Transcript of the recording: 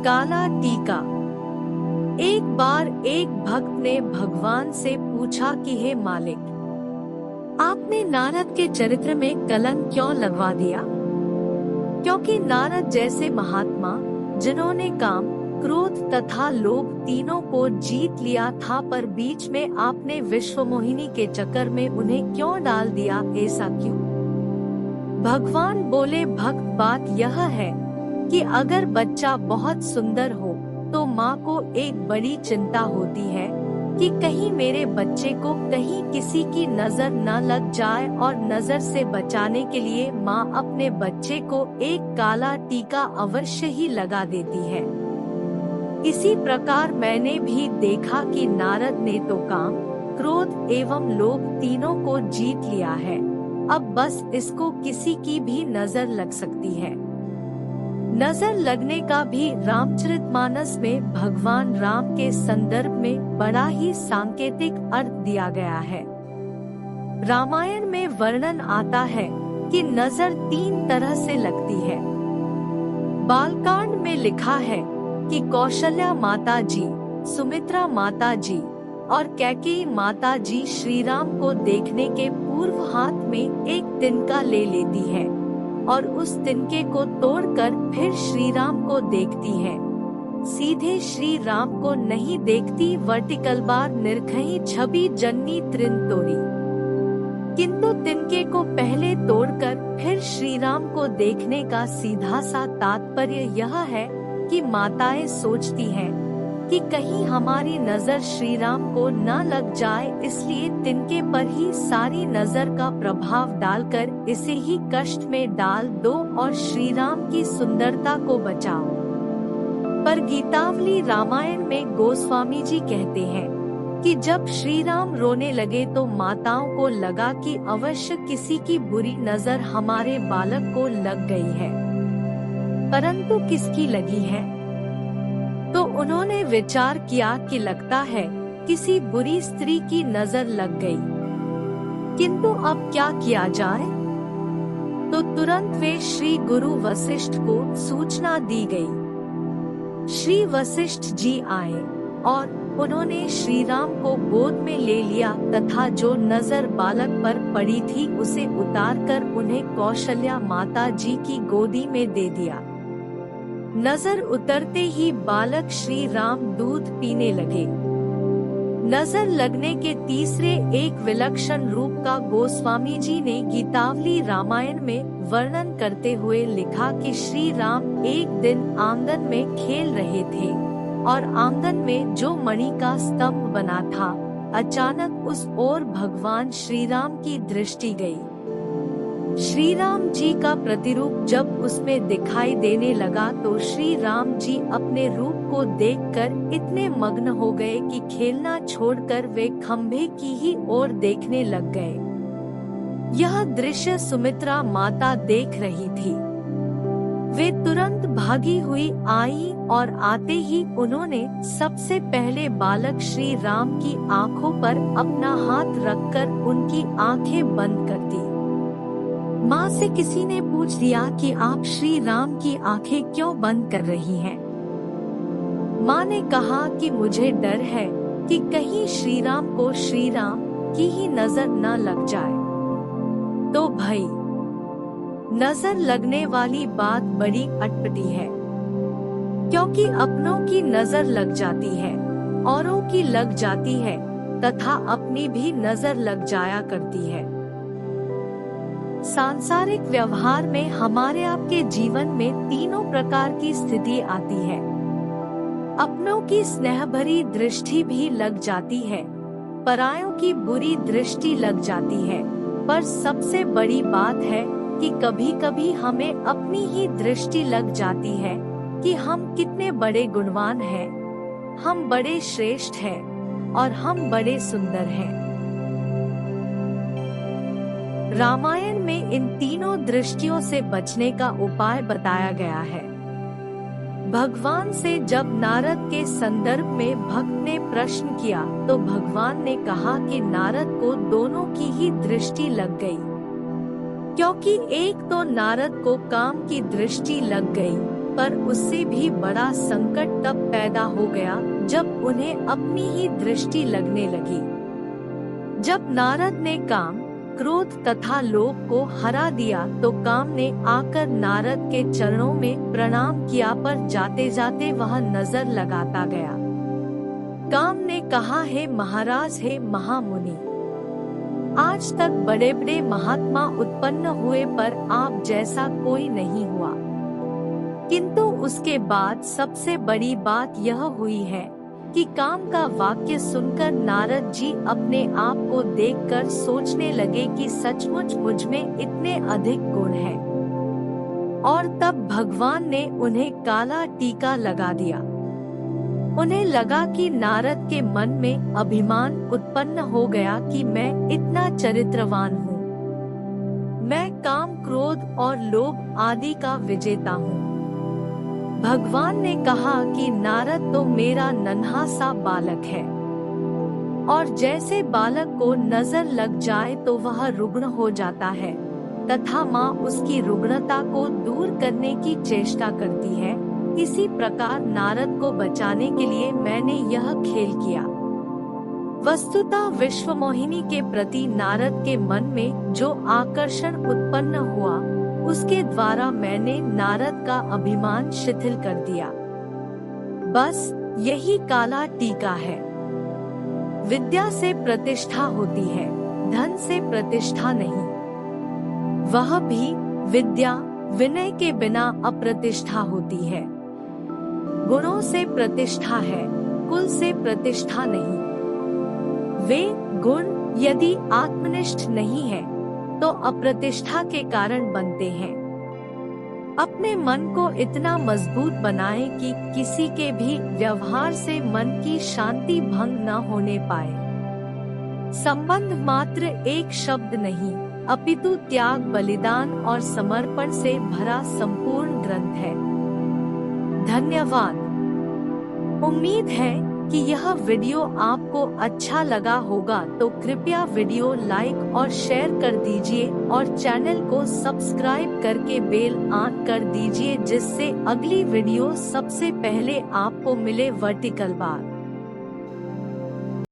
काला टीका। एक बार एक भक्त ने भगवान से पूछा कि हे मालिक, आपने नारद के चरित्र में कलंक क्यों लगवा दिया? क्योंकि नारद जैसे महात्मा, जिन्होंने काम, क्रोध तथा लोभ तीनों को जीत लिया था, पर बीच में आपने विश्वमोहिनी के चक्कर में उन्हें क्यों डाल दिया? ऐसा क्यों? भगवान बोले, भक्त, बात यह है कि अगर बच्चा बहुत सुंदर हो तो माँ को एक बड़ी चिंता होती है कि कहीं मेरे बच्चे को कहीं किसी की नजर न लग जाए, और नजर से बचाने के लिए माँ अपने बच्चे को एक काला टीका अवश्य ही लगा देती है। इसी प्रकार मैंने भी देखा कि नारद ने तो काम, क्रोध एवं लोभ तीनों को जीत लिया है, अब बस इसको किसी की भी नजर लग सकती है। नजर लगने का भी रामचरितमानस में भगवान राम के संदर्भ में बड़ा ही सांकेतिक अर्थ दिया गया है। रामायण में वर्णन आता है कि नजर 3 तरह से लगती है। बालकांड में लिखा है कि कौशल्या माता जी, सुमित्रा माता जी और कैकेयी माता जी श्री राम को देखने के पूर्व हाथ में एक तिनका ले लेती है और उस तिनके को तोड़कर फिर श्री राम को देखती है। सीधे श्री राम को नहीं देखती, वर्टिकल बार निर्खई छवि जन्नी त्रिन तोड़ी। किंतु तिनके को पहले तोड़कर फिर श्री राम को देखने का सीधा सा तात्पर्य यह है कि माताएं सोचती हैं कि कहीं हमारी नजर श्री राम को न लग जाए, इसलिए तिनके पर ही सारी नजर का प्रभाव डालकर इसे ही कष्ट में डाल दो और श्री राम की सुंदरता को बचाओ। पर गीतावली रामायण में गोस्वामी जी कहते हैं कि जब श्री राम रोने लगे तो माताओं को लगा कि अवश्य किसी की बुरी नजर हमारे बालक को लग गई है, परंतु किसकी लगी है? तो उन्होंने विचार किया कि लगता है किसी बुरी स्त्री की नजर लग गई, किंतु अब क्या किया जाए? तो तुरंत वे श्री गुरु वशिष्ठ को सूचना दी गई। श्री वशिष्ठ जी आए और उन्होंने श्री राम को गोद में ले लिया तथा जो नजर बालक पर पड़ी थी उसे उतारकर उन्हें कौशल्या माता जी की गोदी में दे दिया। नजर उतरते ही बालक श्री राम दूध पीने लगे। नजर लगने के तीसरे एक विलक्षण रूप का गोस्वामी जी ने गीतावली रामायण में वर्णन करते हुए लिखा कि श्री राम एक दिन आंगन में खेल रहे थे और आंगन में जो मणि का स्तंभ बना था, अचानक उस ओर भगवान श्री राम की दृष्टि गई। श्री राम जी का प्रतिरूप जब उसमें दिखाई देने लगा तो श्री राम जी अपने रूप को देखकर इतने मग्न हो गए कि खेलना छोड़कर वे खंभे की ही ओर देखने लग गए। यह दृश्य सुमित्रा माता देख रही थी। वे तुरंत भागी हुई आई और आते ही उन्होंने सबसे पहले बालक श्री राम की आंखों पर अपना हाथ रखकर उनकी आंखें बंद कर दी। माँ से किसी ने पूछ दिया कि आप श्री राम की आंखें क्यों बंद कर रही हैं? माँ ने कहा कि मुझे डर है कि कहीं श्री राम को श्री राम की ही नजर न लग जाए। तो भाई, नजर लगने वाली बात बड़ी अटपटी है, क्योंकि अपनों की नजर लग जाती है, औरों की लग जाती है तथा अपनी भी नजर लग जाया करती है। सांसारिक व्यवहार में हमारे आपके जीवन में तीनों प्रकार की स्थिति आती है। अपनों की स्नेह भरी दृष्टि भी लग जाती है, परायों की बुरी दृष्टि लग जाती है, पर सबसे बड़ी बात है कि कभी कभी हमें अपनी ही दृष्टि लग जाती है कि हम कितने बड़े गुणवान हैं, हम बड़े श्रेष्ठ हैं और हम बड़े सुंदर हैं। रामायण में इन तीनों दृष्टियों से बचने का उपाय बताया गया है। भगवान से जब नारद के संदर्भ में भक्त ने प्रश्न किया तो भगवान ने कहा कि नारद को दोनों की ही दृष्टि लग गई, क्योंकि एक तो नारद को काम की दृष्टि लग गई पर उससे भी बड़ा संकट तब पैदा हो गया जब उन्हें अपनी ही दृष्टि लगने लगी। जब नारद ने काम, क्रोध तथा लोभ को हरा दिया तो काम ने आकर नारद के चरणों में प्रणाम किया, पर जाते जाते वह नजर लगाता गया। काम ने कहा, हे महाराज, हे महामुनि, आज तक बड़े बड़े महात्मा उत्पन्न हुए पर आप जैसा कोई नहीं हुआ। किंतु उसके बाद सबसे बड़ी बात यह हुई है कि काम का वाक्य सुनकर नारद जी अपने आप को देखकर सोचने लगे कि सचमुच मुझ में इतने अधिक गुण हैं। और तब भगवान ने उन्हें काला टीका लगा दिया। उन्हें लगा कि नारद के मन में अभिमान उत्पन्न हो गया कि मैं इतना चरित्रवान हूँ, मैं काम, क्रोध और लोभ आदि का विजेता हूँ। भगवान ने कहा कि नारद तो मेरा नन्हा सा बालक है, और जैसे बालक को नजर लग जाए तो वह रुग्ण हो जाता है तथा माँ उसकी रुग्णता को दूर करने की चेष्टा करती है, इसी प्रकार नारद को बचाने के लिए मैंने यह खेल किया। वस्तुतः विश्वमोहिनी के प्रति नारद के मन में जो आकर्षण उत्पन्न हुआ, उसके द्वारा मैंने नारद का अभिमान शिथिल कर दिया। बस यही काला टीका है। विद्या से प्रतिष्ठा होती है, धन से प्रतिष्ठा नहीं। वह भी विद्या विनय के बिना अप्रतिष्ठा होती है। गुणों से प्रतिष्ठा है, कुल से प्रतिष्ठा नहीं। वे गुण यदि आत्मनिष्ठ नहीं है तो अप्रतिष्ठा के कारण बनते हैं। अपने मन को इतना मजबूत बनाएं कि किसी के भी व्यवहार से मन की शांति भंग न होने पाए। संबंध मात्र एक शब्द नहीं, अपितु त्याग, बलिदान और समर्पण से भरा संपूर्ण ग्रंथ है। धन्यवाद। उम्मीद है कि यह वीडियो आपको अच्छा लगा होगा, तो कृपया वीडियो लाइक और शेयर कर दीजिए और चैनल को सब्सक्राइब करके बेल ऑन कर दीजिए, जिससे अगली वीडियो सबसे पहले आपको मिले। Vertical bar.